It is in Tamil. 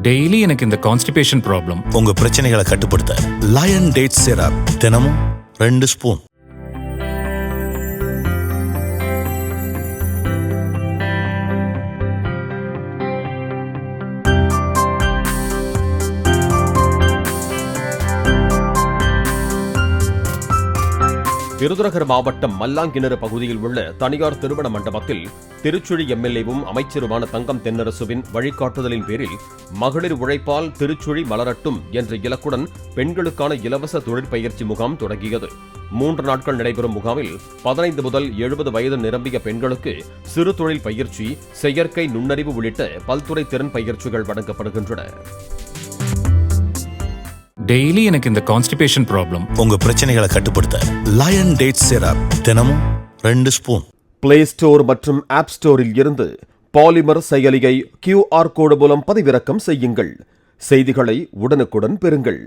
டெய்லி எனக்கு இந்த கான்ஸ்டிபேஷன் ப்ராப்ளம். உங்க பிரச்சனைகளை கட்டுப்படுத்த லயன் டேட் சிரப் தினமும் 2 ஸ்பூன். விருதுநகர் மாவட்டம் மல்லாங்கிணறு பகுதியில் உள்ள தனியார் திருமண மண்டபத்தில் திருச்சுழி எம்எல்ஏவும் அமைச்சருமான தங்கம் தென்னரசுவின் வழிகாட்டுதலின் பேரில் மகளிர் உழைப்பால் திருச்சுழி மலரட்டும் என்ற இலக்குடன் பெண்களுக்கான இலவச தொழிற்பயிற்சி முகாம் தொடங்கியது. 3 நாட்கள் நடைபெறும் முகாமில் 15 முதல் 70 வயது நிரம்பிய பெண்களுக்கு சிறு தொழில் பயிற்சி, செயற்கை நுண்ணறிவு உள்ளிட்ட பல்துறை திறன் பயிற்சிகள் வழங்கப்படுகின்றன. டெய்லி எனக்கு இந்த கான்ஸ்டிபேஷன் ப்ராப்ளம். உங்க பிரச்சனைகளை கட்டுப்படுத்த லயன் டேட் சிரப் தினமும் 2 ஸ்பூன். பிளே ஸ்டோர் மற்றும் ஆப் ஸ்டோரில் இருந்து பாலிமர் செயலியை QR கோடு மூலம் பதிவிறக்கம் செய்யுங்கள். செய்திகளை உடனுக்குடன் பெறுங்கள்.